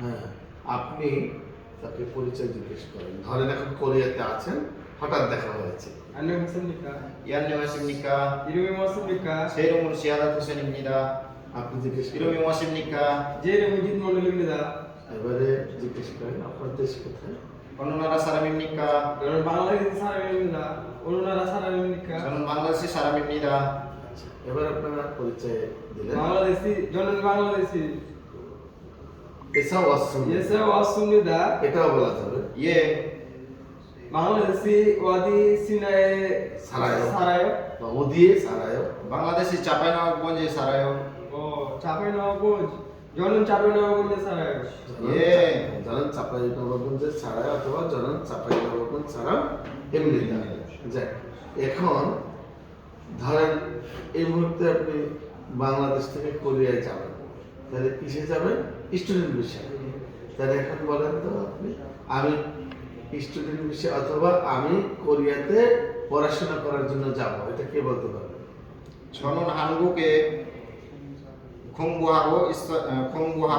হ্যাঁ, আপনি তাকে পরিচয় জিজ্ঞেস করেন। ধরেন এখন কোরিয়াতে আছেন, হঠাৎ দেখা হয়েছে। 안녕하십니까? 예, 안녕하십니까? 이름이 무엇입니까? 제 이름은 시아다 투센입니다. আপনি জিজ্ঞেস 이름이 করেন। 무엇입니까? 제 이름은 김monol입니다. এবারে জিজ্ঞেস করেন আপনার দেশ কোথায়? 어느 나라 사람입니까? 저는 방글라데시 사람입니다. 어느 나라 사람입니까? 저는 방글라데시 사람입니다. আচ্ছা, এবার আপনারা পরিচয় দিলেন। 방글라데시, 저는 방글라데시 এসা ওয়াসুম, 예서 왔습니다. 네. এটাও বলা যাবে। 예, 방글라데시 와디 시나에 살아요. 살아요? বা ওদিয়ে সারায়ও। 방글라데시 짜파이나고본지에 살아요. 자파이나고 저는 자파이나고에 살아요. 예. 저는 চাঁপাইনবাবগঞ্জে ছাড়ায় অথবা 저는 চাঁপাইনবাবগঞ্জ ছাড়া এমনিতে। যাক, এখন ধরেন এই মুহূর্তে আপনি বাংলাদেশ থেকে কোরিয়ায় যাবেন, তাহলে কিসে যাবেন? Student visa. তাহলে এখন বলেন তো আপনি, আমি স্টুডেন্ট ভিসা অথবা আমি কোরিয়াতে পড়াশোনা করার জন্য যাব, এটা কে বলতে পারবে? 저는 한국에 공부하러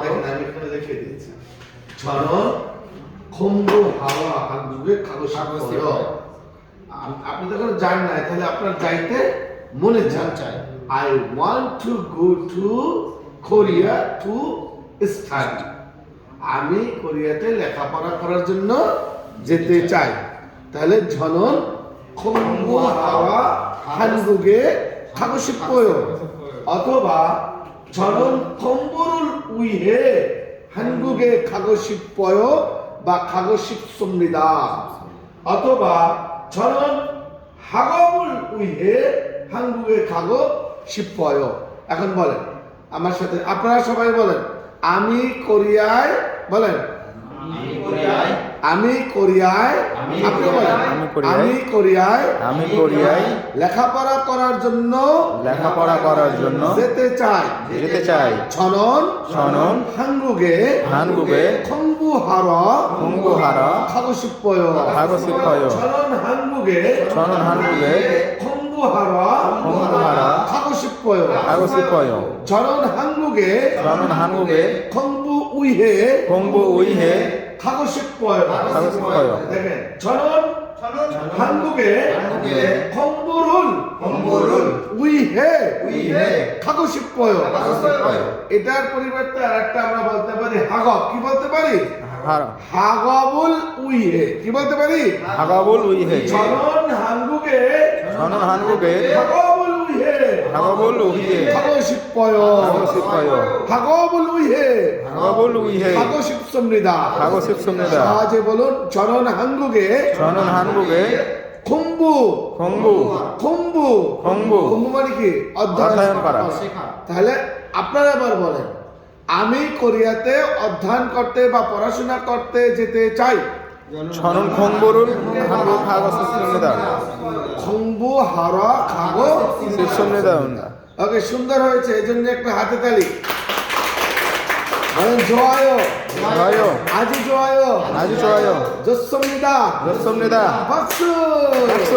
দেখেন, আমি এখানে লিখে দিয়েছি, 저는 공부하러 한국에 가고 가고 싶어요। 싶어요। আপনি তখন যান নাই, তাহলে আপনার যাইতে মনে মন চায়। চায়। I want to go to Korea to study. আমি কোরিয়াতে লেখাপড়া করার জন্য যেতে চাই। তাহলে 저는 공부하러 한국에 가고 싶어요। অথবা 저는 공부를 위해 한국에 가고 싶어요 বা 가고 싶습니다। অথবা 저는 학업을 위해 한국에 가고 싶어요। এখন বলেন আমার সাথে, আপনারা সবাই বলেন, আমি কোরিয়ায়, বলেন আমি কোরিয়ায় আমি কোরিয়ায়, আমি আপনি বলেন কোরিয়ায়, আমি কোরিয়ায় লেখাপড়া করার জন্য যেতে চাই। 저는 한국에 공부하러 가고 싶어요। 저는 한국에 공부하러 가고 싶어요। 저는 한국에 공부 위해 가고 싶어요। দেখেন, 저는 한국에 공부를 위해 가고 싶어요। এটার পরিবর্তে আরেকটা আমরা বলতে পারি 학업। কি বলতে পারি? 학업을 위해। কি বলতে পারি? 저는 한국에 학업을 위해 가고 싶어요। 학업을 위해 가고 싶습니다। সহজে বলুন, 저는 한국에 공부 মানে কি? অধ্যয়ন করা। তাহলে আপনারা এবার বলেন, আমি কোরিয়াতে অধ্যয়ন করতে বা পড়াশোনা করতে যেতে চাই। 저는 공부를 하러 가고 싶습니다. 공부하러 가고 싶습니다. ওকে, সুন্দর হয়েছে, এই জন্য একটা হাতে তালি। বলেন 좋아요। 아주 좋아요। 아주 좋아요. 좋습니다। 좋습니다. 박수। 박수.